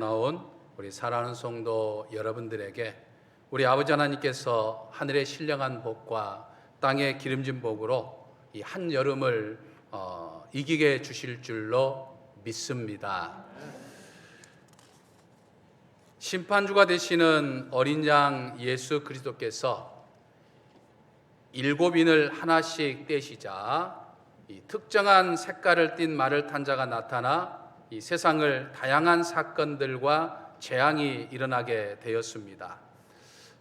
나온 우리 사랑하는 성도 여러분들에게 우리 아버지 하나님께서 하늘의 신령한 복과 땅의 기름진 복으로 이 한여름을 이기게 해 주실 줄로 믿습니다. 심판주가 되시는 어린 양 예수 그리스도께서 7인을 하나씩 떼시자 이 특정한 색깔을 띤 말을 탄 자가 나타나 이 세상을 다양한 사건들과 재앙이 일어나게 되었습니다.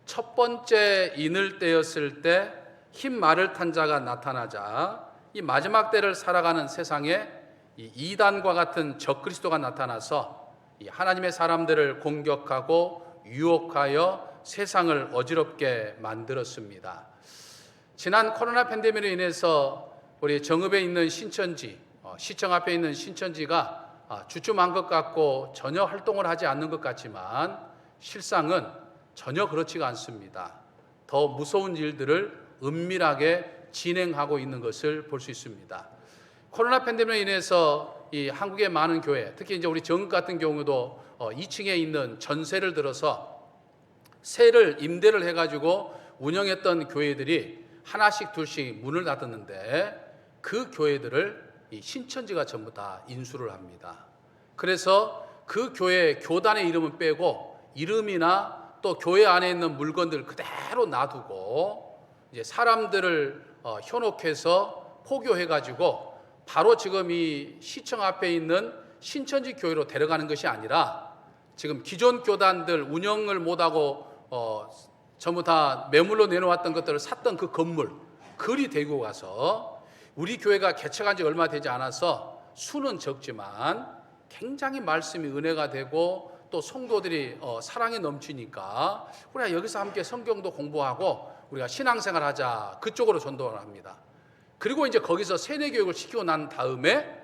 첫 번째 인을 떼었을 때 흰 말을 탄 자가 나타나자 이 마지막 때를 살아가는 세상에 이 이단과 같은 적그리스도가 나타나서 이 하나님의 사람들을 공격하고 유혹하여 세상을 어지럽게 만들었습니다. 지난 코로나 팬데믹으로 인해서 우리 정읍에 있는 신천지, 시청 앞에 있는 신천지가 주춤한 것 같고 전혀 활동을 하지 않는 것 같지만 실상은 전혀 그렇지가 않습니다. 더 무서운 일들을 은밀하게 진행하고 있는 것을 볼 수 있습니다. 코로나 팬데믹으로 인해서 이 한국의 많은 교회, 특히 이제 우리 정읍 같은 경우도 2층에 있는 전세를 들어서 세를 임대를 해가지고 운영했던 교회들이 하나씩 둘씩 문을 닫았는데 그 교회들을 이 신천지가 전부 다 인수를 합니다. 그래서 그 교회 교단의 이름은 빼고 이름이나 또 교회 안에 있는 물건들 그대로 놔두고 이제 사람들을 현혹해서 포교해가지고 바로 지금 이 시청 앞에 있는 신천지 교회로 데려가는 것이 아니라 지금 기존 교단들 운영을 못하고 전부 다 매물로 내놓았던 것들을 샀던 그 건물 그리 데리고 가서 우리 교회가 개척한 지 얼마 되지 않아서 수는 적지만 굉장히 말씀이 은혜가 되고 또 성도들이 사랑이 넘치니까 우리가 여기서 함께 성경도 공부하고 우리가 신앙생활 하자 그쪽으로 전도를 합니다. 그리고 이제 거기서 세뇌교육을 시키고 난 다음에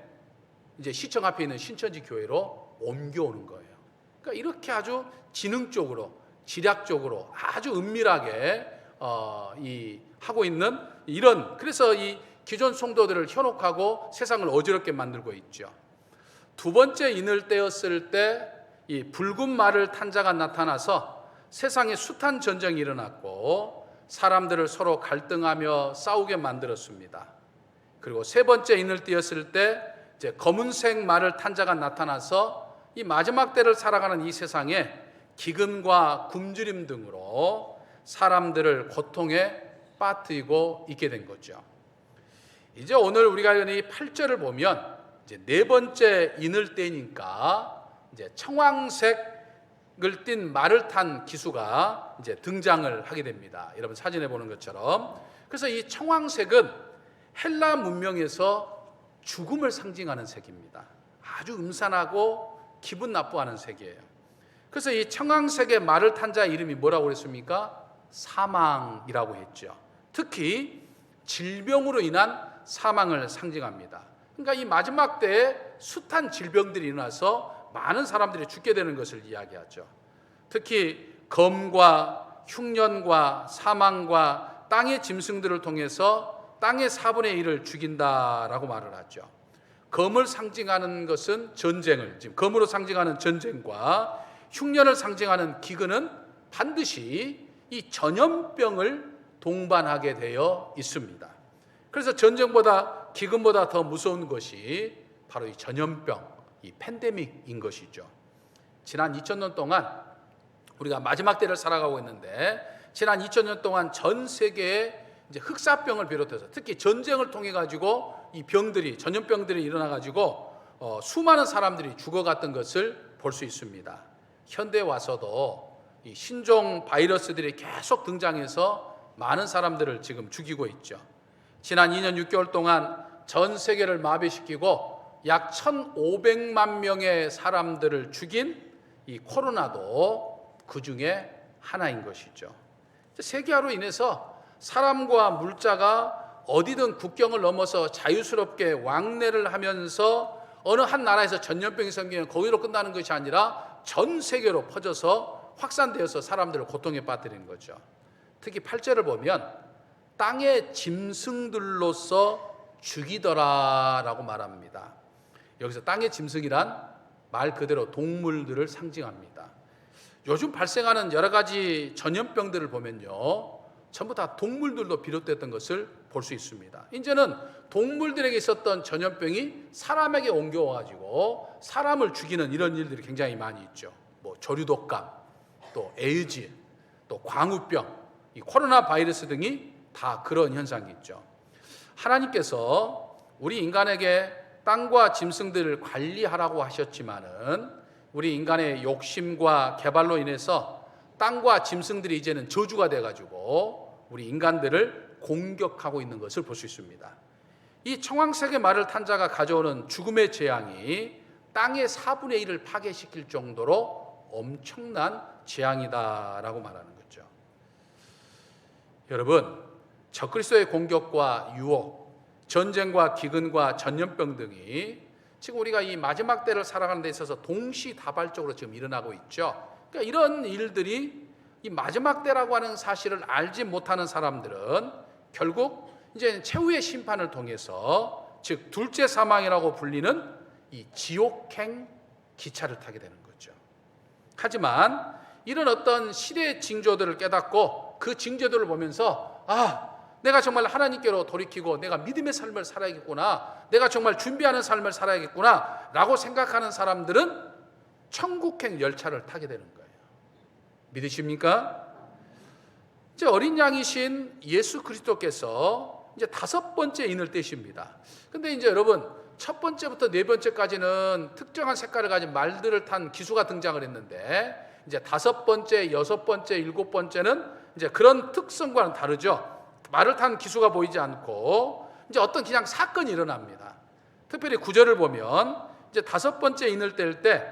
이제 시청 앞에 있는 신천지 교회로 옮겨오는 거예요. 그러니까 이렇게 아주 지능적으로 지략적으로 아주 은밀하게 하고 있는 이런, 그래서 이 기존 성도들을 현혹하고 세상을 어지럽게 만들고 있죠. 두 번째 인을 떼었을 때 이 붉은 말을 탄 자가 나타나서 세상에 숱한 전쟁이 일어났고 사람들을 서로 갈등하며 싸우게 만들었습니다. 그리고 세 번째 인을 띄었을 때 이제 검은색 말을 탄 자가 나타나서 이 마지막 때를 살아가는 이 세상에 기근과 굶주림 등으로 사람들을 고통에 빠뜨리고 있게 된 거죠. 이제 오늘 우리가 이 8절을 보면 이제 네 번째 인을 떼니까 이제 청황색을 띤 말을 탄 기수가 이제 등장을 하게 됩니다. 여러분 사진에 보는 것처럼. 그래서 이 청황색은 헬라 문명에서 죽음을 상징하는 색입니다. 아주 음산하고 기분 나쁘하는 색이에요. 그래서 이 청황색의 말을 탄 자 이름이 뭐라고 그랬습니까? 사망이라고 했죠. 특히 질병으로 인한 사망을 상징합니다. 그러니까 이 마지막 때에 숱한 질병들이 일어나서 많은 사람들이 죽게 되는 것을 이야기하죠. 특히 검과 흉년과 사망과 땅의 짐승들을 통해서 땅의 4분의 1을 죽인다라고 말을 하죠. 검을 상징하는 것은 전쟁을, 지금 검으로 상징하는 전쟁과 흉년을 상징하는 기근은 반드시 이 전염병을 동반하게 되어 있습니다. 그래서 전쟁보다 기근보다 더 무서운 것이 바로 이 전염병, 이 팬데믹인 것이죠. 지난 2000년 동안 우리가 마지막 때를 살아가고 있는데 지난 2000년 동안 전 세계에 이제 흑사병을 비롯해서 특히 전쟁을 통해 가지고 이 병들이 전염병들이 일어나 가지고 수많은 사람들이 죽어갔던 것을 볼 수 있습니다. 현대에 와서도 이 신종 바이러스들이 계속 등장해서 많은 사람들을 지금 죽이고 있죠. 지난 2년 6개월 동안 전 세계를 마비시키고 약 1,500만 명의 사람들을 죽인 이 코로나도 그 중에 하나인 것이죠. 세계화로 인해서 사람과 물자가 어디든 국경을 넘어서 자유스럽게 왕래를 하면서 어느 한 나라에서 전염병이 생기면 거기로 끝나는 것이 아니라 전 세계로 퍼져서 확산되어서 사람들을 고통에 빠뜨리는 거죠. 특히 8절을 보면 땅의 짐승들로서 죽이더라라고 말합니다. 여기서 땅의 짐승이란 말 그대로 동물들을 상징합니다. 요즘 발생하는 여러 가지 전염병들을 보면요, 전부 다 동물들도 비롯됐던 것을 볼 수 있습니다. 이제는 동물들에게 있었던 전염병이 사람에게 옮겨와가지고 사람을 죽이는 이런 일들이 굉장히 많이 있죠. 뭐 조류독감, 또 에이즈, 또 광우병, 이 코로나 바이러스 등이 다 그런 현상이 있죠. 하나님께서 우리 인간에게 땅과 짐승들을 관리하라고 하셨지만은 우리 인간의 욕심과 개발로 인해서 땅과 짐승들이 이제는 저주가 돼가지고 우리 인간들을 공격하고 있는 것을 볼 수 있습니다. 이 청황색의 말을 탄 자가 가져오는 죽음의 재앙이 땅의 4분의 1을 파괴시킬 정도로 엄청난 재앙이다라고 말하는 거죠. 여러분, 적그리스도의 공격과 유혹, 전쟁과 기근과 전염병 등이 지금 우리가 이 마지막 때를 살아가는 데 있어서 동시다발적으로 지금 일어나고 있죠. 그러니까 이런 일들이 이 마지막 때라고 하는 사실을 알지 못하는 사람들은 결국 이제 최후의 심판을 통해서, 즉 둘째 사망이라고 불리는 이 지옥행 기차를 타게 되는 거죠. 하지만 이런 어떤 시대의 징조들을 깨닫고 그 징조들을 보면서 내가 정말 하나님께로 돌이키고 내가 믿음의 삶을 살아야겠구나, 내가 정말 준비하는 삶을 살아야겠구나 라고 생각하는 사람들은 천국행 열차를 타게 되는 거예요. 믿으십니까? 이제 어린 양이신 예수 그리스도께서 이제 5번째 인을 떼십니다. 근데 이제 여러분, 첫 번째부터 네 번째까지는 특정한 색깔을 가진 말들을 탄 기수가 등장을 했는데, 이제 5번째, 6번째, 7번째는 이제 그런 특성과는 다르죠. 말을 탄 기수가 보이지 않고 이제 어떤 그냥 사건이 일어납니다. 특별히 9절을 보면 이제 5번째 인을 뗄 때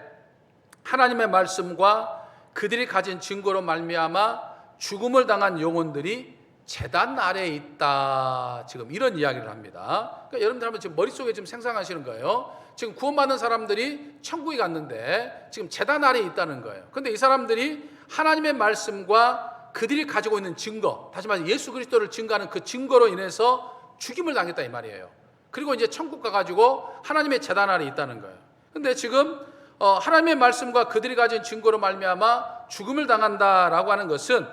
하나님의 말씀과 그들이 가진 증거로 말미암아 죽음을 당한 영혼들이 제단 아래에 있다, 지금 이런 이야기를 합니다. 그러니까 여러분들 한번 지금 머릿속에 지금 생각하시는 거예요. 지금 구원받은 사람들이 천국에 갔는데 지금 제단 아래에 있다는 거예요. 그런데 이 사람들이 하나님의 말씀과 그들이 가지고 있는 증거, 다시 말해서 예수 그리스도를 증거하는 그 증거로 인해서 죽임을 당했다 이 말이에요. 그리고 이제 천국 가가지고 하나님의 제단 아래에 있다는 거예요. 근데 지금 하나님의 말씀과 그들이 가진 증거로 말미암아 죽음을 당한다라고 하는 것은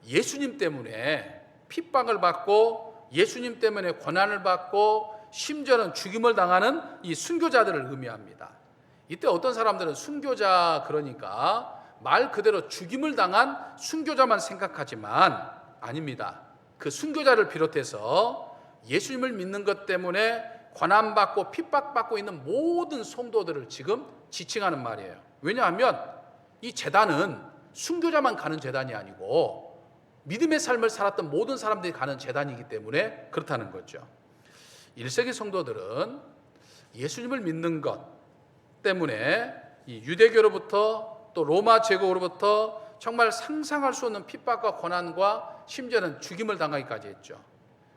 예수님 때문에 핍박을 받고 예수님 때문에 고난을 받고 심지어는 죽임을 당하는 이 순교자들을 의미합니다. 이때 어떤 사람들은 순교자 그러니까 말 그대로 죽임을 당한 순교자만 생각하지만 아닙니다. 그 순교자를 비롯해서 예수님을 믿는 것 때문에 고난받고 핍박받고 있는 모든 성도들을 지금 지칭하는 말이에요. 왜냐하면 이 제단은 순교자만 가는 제단이 아니고 믿음의 삶을 살았던 모든 사람들이 가는 제단이기 때문에 그렇다는 거죠. 1세기 성도들은 예수님을 믿는 것 때문에 이 유대교로부터 또 로마 제국으로부터 정말 상상할 수 없는 핍박과 고난과 심지어는 죽임을 당하기까지 했죠.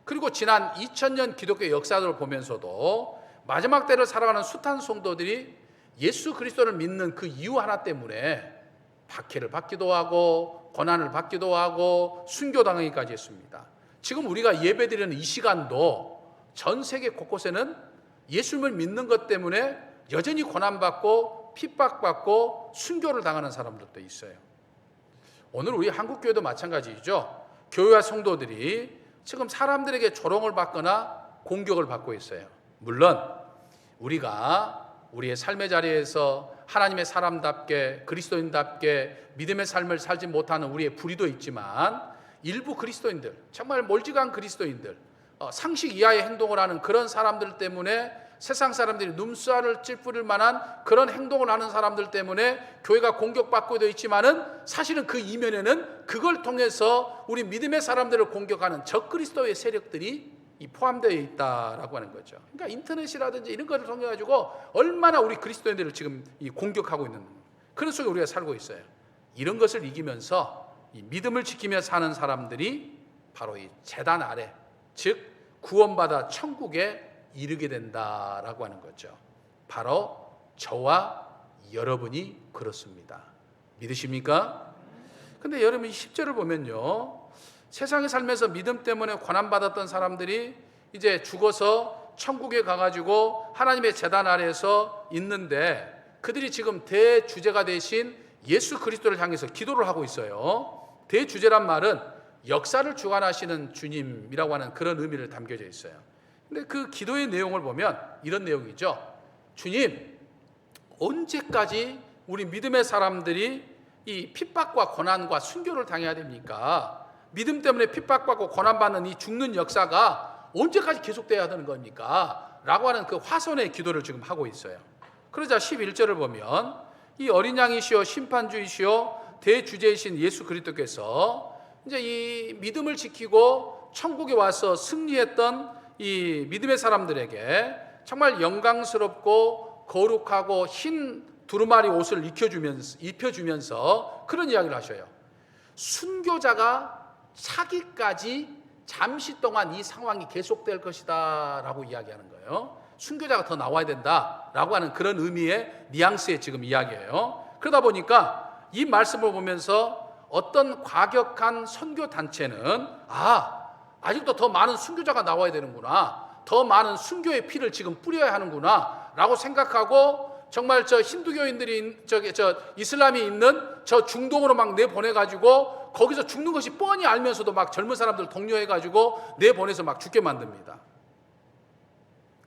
그리고 지난 2000년 기독교 역사를 보면서도 마지막 때를 살아가는 숱한 성도들이 예수 그리스도를 믿는 그 이유 하나 때문에 박해를 받기도 하고 고난을 받기도 하고 순교당하기까지 했습니다. 지금 우리가 예배드리는 이 시간도 전 세계 곳곳에는 예수님을 믿는 것 때문에 여전히 고난받고 핍박받고 순교를 당하는 사람들도 있어요. 오늘 우리 한국교회도 마찬가지죠. 교회와 성도들이 지금 사람들에게 조롱을 받거나 공격을 받고 있어요. 물론 우리가 우리의 삶의 자리에서 하나님의 사람답게 그리스도인답게 믿음의 삶을 살지 못하는 우리의 불의도 있지만 일부 그리스도인들, 정말 멀지간 그리스도인들, 상식 이하의 행동을 하는 그런 사람들 때문에 세상 사람들이 눈살을 찌푸릴 만한 그런 행동을 하는 사람들 때문에 교회가 공격받고 있지만은 사실은 그 이면에는 그걸 통해서 우리 믿음의 사람들을 공격하는 적그리스도의 세력들이 포함되어 있다라고 하는 거죠. 그러니까 인터넷이라든지 이런 것을 통해 가지고 얼마나 우리 그리스도인들을 지금 공격하고 있는 그런 속에 우리가 살고 있어요. 이런 것을 이기면서 이 믿음을 지키며 사는 사람들이 바로 이 제단 아래, 즉 구원받아 천국에 이르게 된다라고 하는 거죠. 바로 저와 여러분이 그렇습니다. 믿으십니까? 근데 여러분 이 10절을 보면요, 세상에 살면서 믿음 때문에 고난받았던 사람들이 이제 죽어서 천국에 가가지고 하나님의 제단 아래에서 있는데 그들이 지금 대주제가 되신 예수 그리스도를 향해서 기도를 하고 있어요. 대주제란 말은 역사를 주관하시는 주님이라고 하는 그런 의미를 담겨져 있어요. 근데 그 기도의 내용을 보면 이런 내용이죠. 주님, 언제까지 우리 믿음의 사람들이 이 핍박과 고난과 순교를 당해야 됩니까? 믿음 때문에 핍박받고 고난받는 이 죽는 역사가 언제까지 계속돼야 되는 겁니까? 라고 하는 그 화선의 기도를 지금 하고 있어요. 그러자 11절을 보면 이 어린 양이시여 심판주이시여 대주제이신 예수 그리스도께서 이제 이 믿음을 지키고 천국에 와서 승리했던 이 믿음의 사람들에게 정말 영광스럽고 거룩하고 흰 두루마리 옷을 입혀주면서 그런 이야기를 하셔요. 순교자가 차기까지 잠시 동안 이 상황이 계속될 것이다 라고 이야기하는 거예요. 순교자가 더 나와야 된다 라고 하는 그런 의미의 뉘앙스의 지금 이야기예요. 그러다 보니까 이 말씀을 보면서 어떤 과격한 선교단체는 아직도 더 많은 순교자가 나와야 되는구나, 더 많은 순교의 피를 지금 뿌려야 하는구나 라고 생각하고 정말 저 힌두교인들이 이슬람이 있는 저 중동으로 막 내보내가지고 거기서 죽는 것이 뻔히 알면서도 막 젊은 사람들 독려해가지고 내보내서 막 죽게 만듭니다.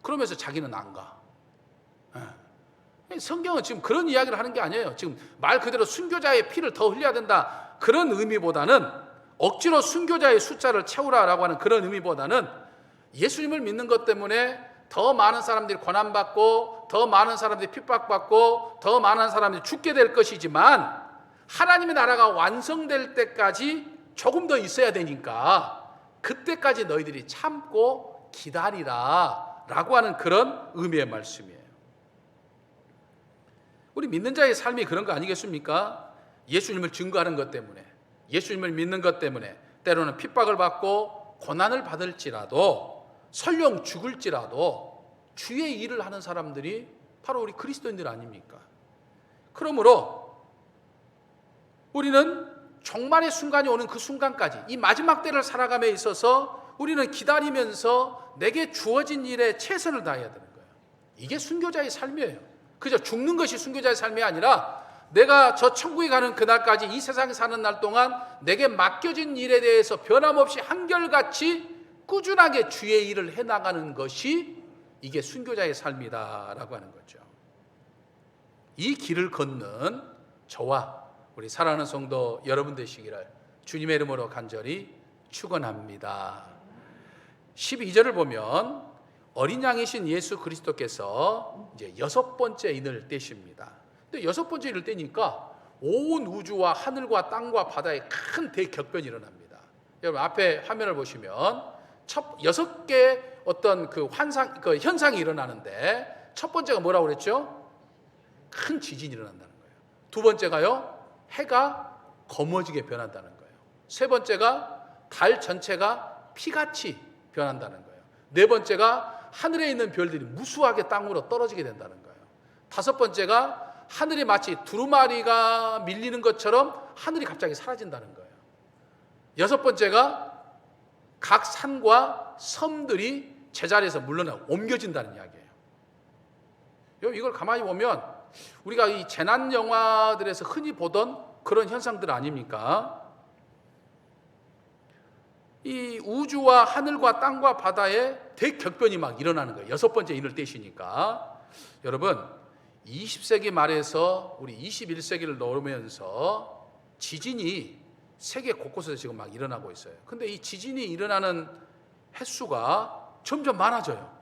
그러면서 자기는 안 가. 성경은 지금 그런 이야기를 하는 게 아니에요. 지금 말 그대로 순교자의 피를 더 흘려야 된다 그런 의미보다는 억지로 순교자의 숫자를 채우라라고 하는 그런 의미보다는 예수님을 믿는 것 때문에 더 많은 사람들이 고난받고 더 많은 사람들이 핍박받고 더 많은 사람들이 죽게 될 것이지만 하나님의 나라가 완성될 때까지 조금 더 있어야 되니까 그때까지 너희들이 참고 기다리라 라고 하는 그런 의미의 말씀이에요. 우리 믿는 자의 삶이 그런 거 아니겠습니까? 예수님을 증거하는 것 때문에, 예수님을 믿는 것 때문에 때로는 핍박을 받고 고난을 받을지라도 설령 죽을지라도 주의 일을 하는 사람들이 바로 우리 그리스도인들 아닙니까? 그러므로 우리는 종말의 순간이 오는 그 순간까지 이 마지막 때를 살아감에 있어서 우리는 기다리면서 내게 주어진 일에 최선을 다해야 되는 거예요. 이게 순교자의 삶이에요. 그저 죽는 것이 순교자의 삶이 아니라 내가 저 천국에 가는 그날까지 이 세상에 사는 날 동안 내게 맡겨진 일에 대해서 변함없이 한결같이 꾸준하게 주의 일을 해나가는 것이 이게 순교자의 삶이다라고 하는 거죠. 이 길을 걷는 저와 우리 사랑하는 성도 여러분 되시기를 주님의 이름으로 간절히 축원합니다. 12절을 보면 어린 양이신 예수 그리스도께서 이제 6번째 인을 떼십니다. 근데 6번째 인을 떼니까 온 우주와 하늘과 땅과 바다에 큰 대격변이 일어납니다. 여러분 앞에 화면을 보시면 6개의 어떤 그 현상이 일어나는데 첫 번째가 뭐라고 그랬죠? 큰 지진이 일어난다는 거예요. 두 번째가요, 해가 검어지게 변한다는 거예요. 세 번째가 달 전체가 피같이 변한다는 거예요. 네 번째가 하늘에 있는 별들이 무수하게 땅으로 떨어지게 된다는 거예요. 다섯 번째가 하늘이 마치 두루마리가 밀리는 것처럼 하늘이 갑자기 사라진다는 거예요. 여섯 번째가 각 산과 섬들이 제자리에서 물러나고 옮겨진다는 이야기예요. 이걸 가만히 보면 우리가 이 재난 영화들에서 흔히 보던 그런 현상들 아닙니까? 이 우주와 하늘과 땅과 바다에 대격변이 막 일어나는 거예요. 6번째 인을 떼시니까. 여러분 20세기 말에서 우리 21세기를 넘으면서 지진이 세계 곳곳에서 지금 막 일어나고 있어요. 근데 이 지진이 일어나는 횟수가 점점 많아져요.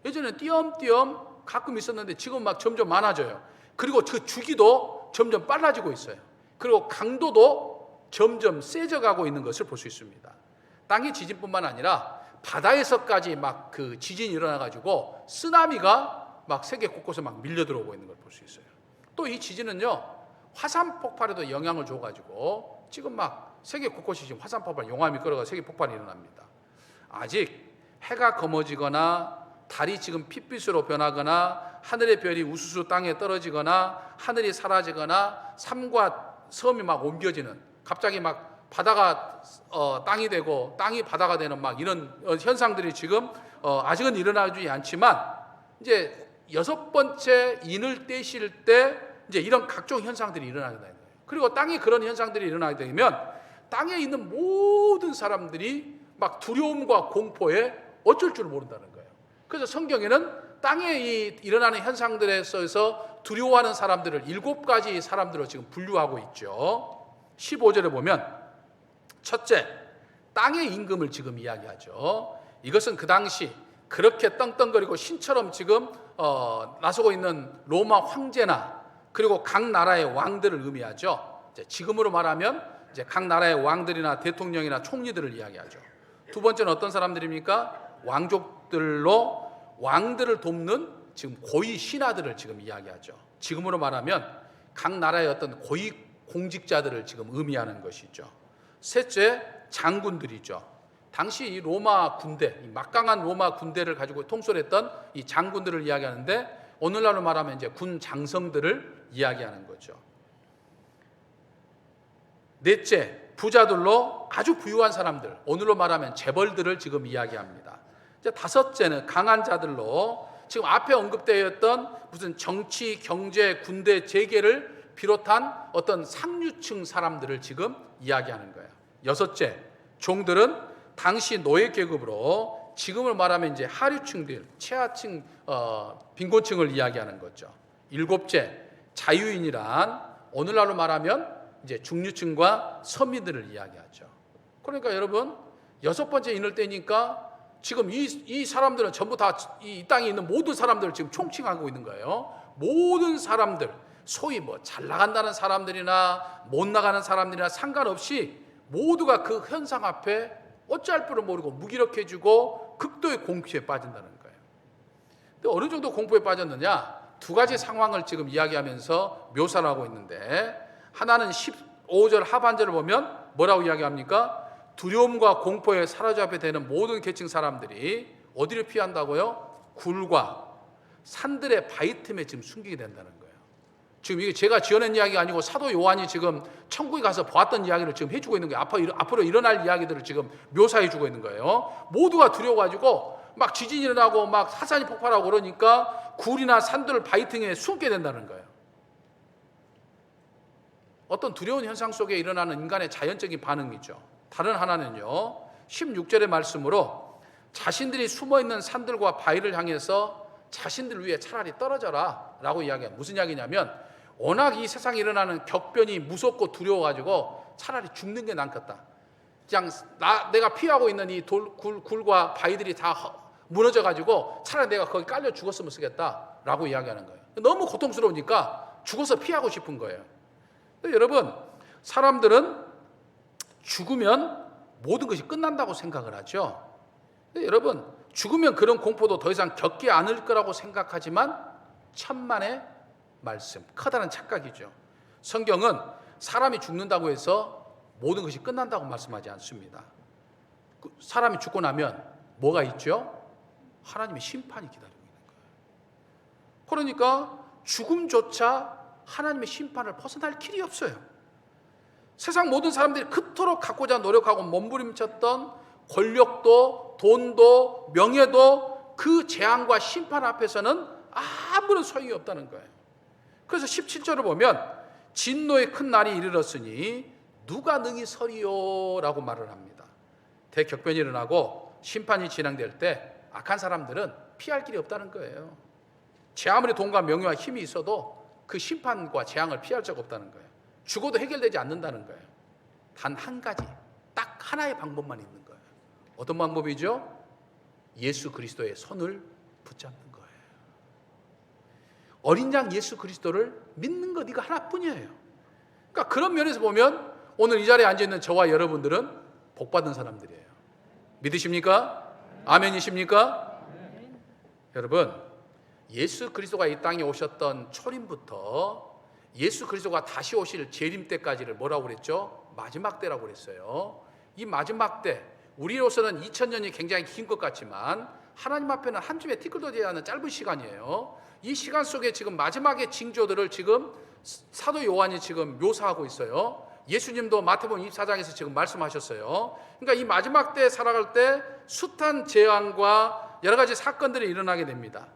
예전에 띄엄띄엄 가끔 있었는데 지금 막 점점 많아져요. 그리고 그 주기도 점점 빨라지고 있어요. 그리고 강도도 점점 세져가고 있는 것을 볼 수 있습니다. 땅의 지진뿐만 아니라 바다에서까지 막 그 지진이 일어나가지고 쓰나미가 막 세계 곳곳에 막 밀려 들어오고 있는 걸 볼 수 있어요. 또 이 지진은요 화산 폭발에도 영향을 줘가지고 지금 막 세계 곳곳이 지금 화산 폭발, 용암이 끓어가 세계 폭발이 일어납니다. 아직 해가 검어지거나 달이 지금 핏빛으로 변하거나 하늘의 별이 우수수 땅에 떨어지거나 하늘이 사라지거나 삶과 섬이 막 옮겨지는, 갑자기 막 바다가 땅이 되고 땅이 바다가 되는 막 이런 현상들이 지금 아직은 일어나지 않지만 이제 여섯 번째 인을 떼실 때 이제 이런 각종 현상들이 일어나게 되는 거예요. 그리고 땅에 그런 현상들이 일어나게 되면 땅에 있는 모든 사람들이 막 두려움과 공포에 어쩔 줄 모른다는 거예요. 그래서 성경에는 땅에 일어나는 현상들에 있어서 두려워하는 사람들을 7가지 사람들로 지금 분류하고 있죠. 15절에 보면 첫째, 땅의 임금을 지금 이야기하죠. 이것은 그 당시 그렇게 떵떵거리고 신처럼 지금 나서고 있는 로마 황제나 그리고 각 나라의 왕들을 의미하죠. 지금으로 말하면 이제 각 나라의 왕들이나 대통령이나 총리들을 이야기하죠. 두 번째는 어떤 사람들입니까? 왕족들로 왕들을 돕는 지금 고위 신하들을 지금 이야기하죠. 지금으로 말하면 각 나라의 어떤 고위 공직자들을 지금 의미하는 것이죠. 셋째, 장군들이죠. 당시 이 로마 군대, 이 막강한 로마 군대를 가지고 통솔했던 이 장군들을 이야기하는데 오늘날로 말하면 이제 군 장성들을 이야기하는 거죠. 넷째, 부자들로 아주 부유한 사람들, 오늘로 말하면 재벌들을 지금 이야기합니다. 이제 다섯째는 강한 자들로 지금 앞에 언급되었던 무슨 정치, 경제, 군대, 재계를 비롯한 어떤 상류층 사람들을 지금 이야기하는 거예요. 여섯째, 종들은 당시 노예 계급으로 지금을 말하면 이제 하류층들, 최하층, 빈곤층을 이야기하는 거죠. 일곱째, 자유인이란 오늘날로 말하면 이제 중류층과 서민들을 이야기하죠. 그러니까 여러분, 여섯 번째 인을 떼니까 지금 이 사람들은 전부 다 이 땅에 있는 모든 사람들을 지금 총칭하고 있는 거예요. 모든 사람들, 소위 뭐 잘 나간다는 사람들이나 못 나가는 사람들이나 상관없이 모두가 그 현상 앞에 어찌할 줄을 모르고 무기력해지고 극도의 공포에 빠진다는 거예요. 근데 어느 정도 공포에 빠졌느냐? 두 가지 상황을 지금 이야기하면서 묘사를 하고 있는데, 하나는 15절 하반절을 보면 뭐라고 이야기합니까? 두려움과 공포에 사로잡게 되는 모든 계층 사람들이 어디를 피한다고요? 굴과 산들의 바위 틈에 지금 숨기게 된다는 거예요. 지금 이게 제가 지어낸 이야기가 아니고 사도 요한이 지금 천국에 가서 보았던 이야기를 지금 해주고 있는 거예요. 앞으로 일어날 이야기들을 지금 묘사해주고 있는 거예요. 모두가 두려워가지고 막 지진이 일어나고 막 화산이 폭발하고 그러니까 굴이나 산들 바위 틈에 숨게 된다는 거예요. 어떤 두려운 현상 속에 일어나는 인간의 자연적인 반응이죠. 다른 하나는요, 16절의 말씀으로 자신들이 숨어있는 산들과 바위를 향해서 자신들 위에 차라리 떨어져라 라고 이야기해요. 무슨 이야기냐면 워낙 이 세상에 일어나는 격변이 무섭고 두려워가지고 차라리 죽는 게 낫겠다. 그냥 내가 피하고 있는 이 굴과 바위들이 다 무너져가지고 차라리 내가 거기 깔려 죽었으면 쓰겠다 라고 이야기하는 거예요. 너무 고통스러우니까 죽어서 피하고 싶은 거예요. 여러분, 사람들은 죽으면 모든 것이 끝난다고 생각을 하죠. 여러분, 죽으면 그런 공포도 더 이상 겪지 않을 거라고 생각하지만 천만의 말씀, 커다란 착각이죠. 성경은 사람이 죽는다고 해서 모든 것이 끝난다고 말씀하지 않습니다. 사람이 죽고 나면 뭐가 있죠? 하나님의 심판이 기다리고 있는 거예요. 그러니까 죽음조차 하나님의 심판을 벗어날 길이 없어요. 세상 모든 사람들이 그토록 갖고자 노력하고 몸부림쳤던 권력도 돈도 명예도 그 재앙과 심판 앞에서는 아무런 소용이 없다는 거예요. 그래서 17절을 보면 진노의 큰 날이 이르렀으니 누가 능히 서리요 라고 말을 합니다. 대격변이 일어나고 심판이 진행될 때 악한 사람들은 피할 길이 없다는 거예요. 제 아무리 돈과 명예와 힘이 있어도 그 심판과 재앙을 피할 적 없다는 거예요. 죽어도 해결되지 않는다는 거예요. 단 한 가지, 딱 하나의 방법만 있는 거예요. 어떤 방법이죠? 예수 그리스도의 손을 붙잡는 거예요. 어린 양 예수 그리스도를 믿는 것 이거 하나뿐이에요. 그러니까 그런 면에서 보면 오늘 이 자리에 앉아있는 저와 여러분들은 복받은 사람들이에요. 믿으십니까? 아멘이십니까? 여러분, 예수 그리스도가 이 땅에 오셨던 초림부터 예수 그리스도가 다시 오실 재림 때까지를 뭐라고 그랬죠? 마지막 때라고 그랬어요. 이 마지막 때, 우리로서는 2000년이 굉장히 긴 것 같지만 하나님 앞에는 한 줌의 티끌도 되지 않는 짧은 시간이에요. 이 시간 속에 지금 마지막의 징조들을 지금 사도 요한이 지금 묘사하고 있어요. 예수님도 마태복음 24장에서 지금 말씀하셨어요. 그러니까 이 마지막 때에 살아갈 때 숱한 재앙과 여러 가지 사건들이 일어나게 됩니다.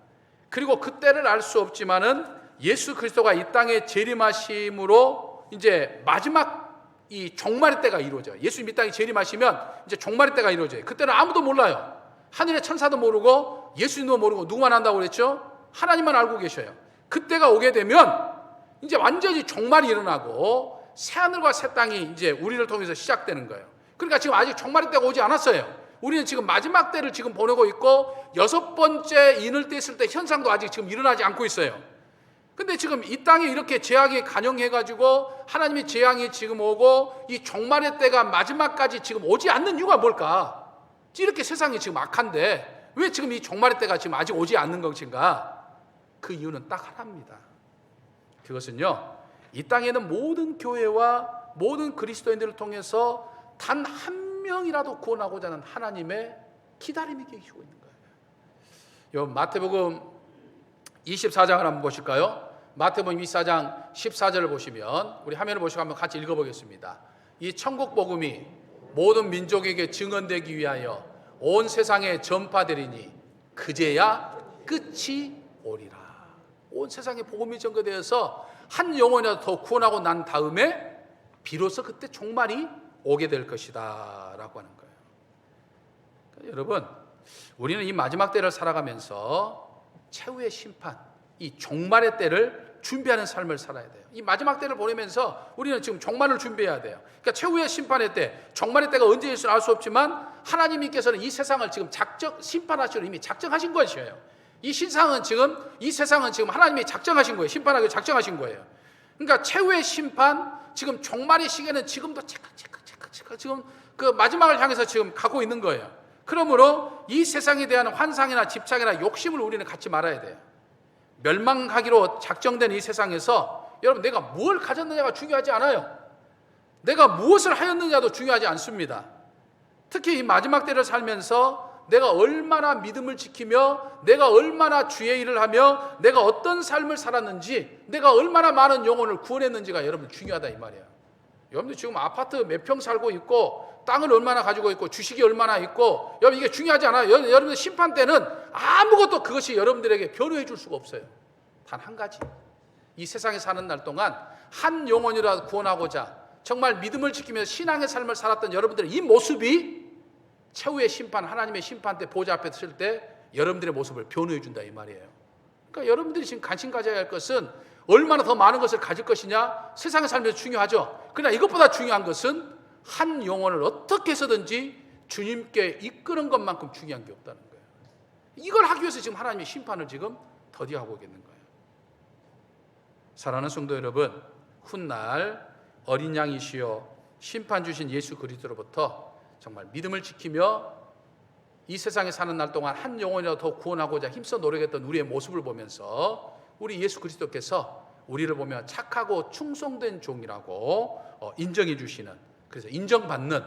그리고 그때를 알 수 없지만은 예수 그리스도가 이 땅에 재림하심으로 이제 마지막 이 종말의 때가 이루어져요. 예수님 이 땅에 재림하시면 이제 종말의 때가 이루어져요. 그때는 아무도 몰라요. 하늘의 천사도 모르고 예수님도 모르고 누구만 안다고 그랬죠? 하나님만 알고 계셔요. 그때가 오게 되면 이제 완전히 종말이 일어나고 새하늘과 새 땅이 이제 우리를 통해서 시작되는 거예요. 그러니까 지금 아직 종말의 때가 오지 않았어요. 우리는 지금 마지막 때를 지금 보내고 있고 6번째 인을 뗐을 때 현상도 아직 지금 일어나지 않고 있어요. 근데 지금 이 땅에 이렇게 재앙이 간영해가지고 하나님의 재앙이 지금 오고 이 종말의 때가 마지막까지 지금 오지 않는 이유가 뭘까? 이렇게 세상이 지금 악한데 왜 지금 이 종말의 때가 지금 아직 오지 않는 것인가? 그 이유는 딱 하나입니다. 그것은요, 이 땅에는 모든 교회와 모든 그리스도인들을 통해서 단 한 명이라도 구원하고자 하는 하나님의 기다림이 계시고 있는 거예요. 요 마태복음 24장을 한번 보실까요? 마태복음 24장 14절을 보시면 우리 화면을 보시고 한번 같이 읽어보겠습니다. 이 천국 복음이 모든 민족에게 증언되기 위하여 온 세상에 전파되리니 그제야 끝이 오리라. 온 세상에 복음이 전거되어서 한 영혼이라도 더 구원하고 난 다음에 비로소 그때 종말이 오게 될 것이다 라고 하는 거예요. 그러니까 여러분, 우리는 이 마지막 때를 살아가면서 최후의 심판, 이 종말의 때를 준비하는 삶을 살아야 돼요. 이 마지막 때를 보내면서 우리는 지금 종말을 준비해야 돼요. 그러니까 최후의 심판의 때, 종말의 때가 언제일지 알 수 없지만 하나님께서는 이 세상을 지금 심판하시려 이미 작정하신 것이에요. 이 세상은 지금 하나님이 작정하신 거예요. 심판하기 작정하신 거예요. 그러니까 최후의 심판, 지금 종말의 시계는 지금도 지금 그 마지막을 향해서 지금 가고 있는 거예요. 그러므로 이 세상에 대한 환상이나 집착이나 욕심을 우리는 갖지 말아야 돼요. 멸망하기로 작정된 이 세상에서 여러분, 내가 무엇을 가졌느냐가 중요하지 않아요. 내가 무엇을 하였느냐도 중요하지 않습니다. 특히 이 마지막 때를 살면서 내가 얼마나 믿음을 지키며 내가 얼마나 주의 일을 하며 내가 어떤 삶을 살았는지, 내가 얼마나 많은 영혼을 구원했는지가 여러분 중요하다 이 말이에요. 여러분들 지금 아파트 몇 평 살고 있고 땅을 얼마나 가지고 있고 주식이 얼마나 있고, 여러분 이게 중요하지 않아요. 여러분들 심판 때는 아무것도 그것이 여러분들에게 변호해 줄 수가 없어요. 단 한 가지, 이 세상에 사는 날 동안 한 영혼이라도 구원하고자 정말 믿음을 지키면서 신앙의 삶을 살았던 여러분들의 이 모습이 최후의 심판, 하나님의 심판 때 보좌 앞에 설 때 여러분들의 모습을 변호해 준다 이 말이에요. 그러니까 여러분들이 지금 관심 가져야 할 것은 얼마나 더 많은 것을 가질 것이냐, 세상에 살면서 중요하죠. 그러나 이것보다 중요한 것은 한 영혼을 어떻게 해서든지 주님께 이끄는 것만큼 중요한 게 없다는 거예요. 이걸 하기 위해서 지금 하나님의 심판을 지금 더디하고 있는 거예요. 사랑하는 성도 여러분, 훗날 어린 양이시여 심판 주신 예수 그리스도로부터 정말 믿음을 지키며 이 세상에 사는 날 동안 한 영혼이라도 더 구원하고자 힘써 노력했던 우리의 모습을 보면서 우리 예수 그리스도께서 우리를 보면 착하고 충성된 종이라고 인정해 주시는, 그래서 인정받는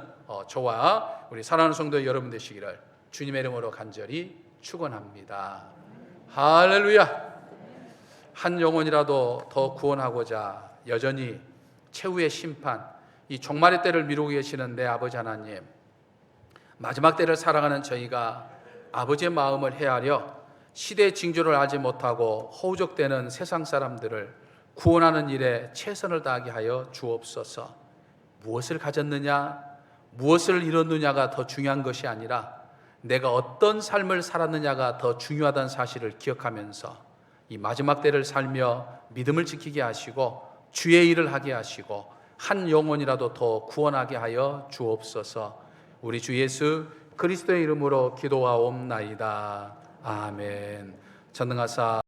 저와 우리 사랑하는 성도 여러분 되시기를 주님의 이름으로 간절히 축원합니다. 할렐루야. 한 영혼이라도 더 구원하고자 여전히 최후의 심판, 이 종말의 때를 미루고 계시는 내 아버지 하나님, 마지막 때를 살아가는 저희가 아버지의 마음을 헤아려 시대의 징조를 알지 못하고 허우적대는 세상 사람들을 구원하는 일에 최선을 다하게 하여 주옵소서. 무엇을 가졌느냐, 무엇을 이뤘느냐가 더 중요한 것이 아니라 내가 어떤 삶을 살았느냐가 더 중요하다는 사실을 기억하면서 이 마지막 때를 살며 믿음을 지키게 하시고 주의 일을 하게 하시고 한 영혼이라도 더 구원하게 하여 주옵소서. 우리 주 예수 그리스도의 이름으로 기도하옵나이다. 아멘. 전능하사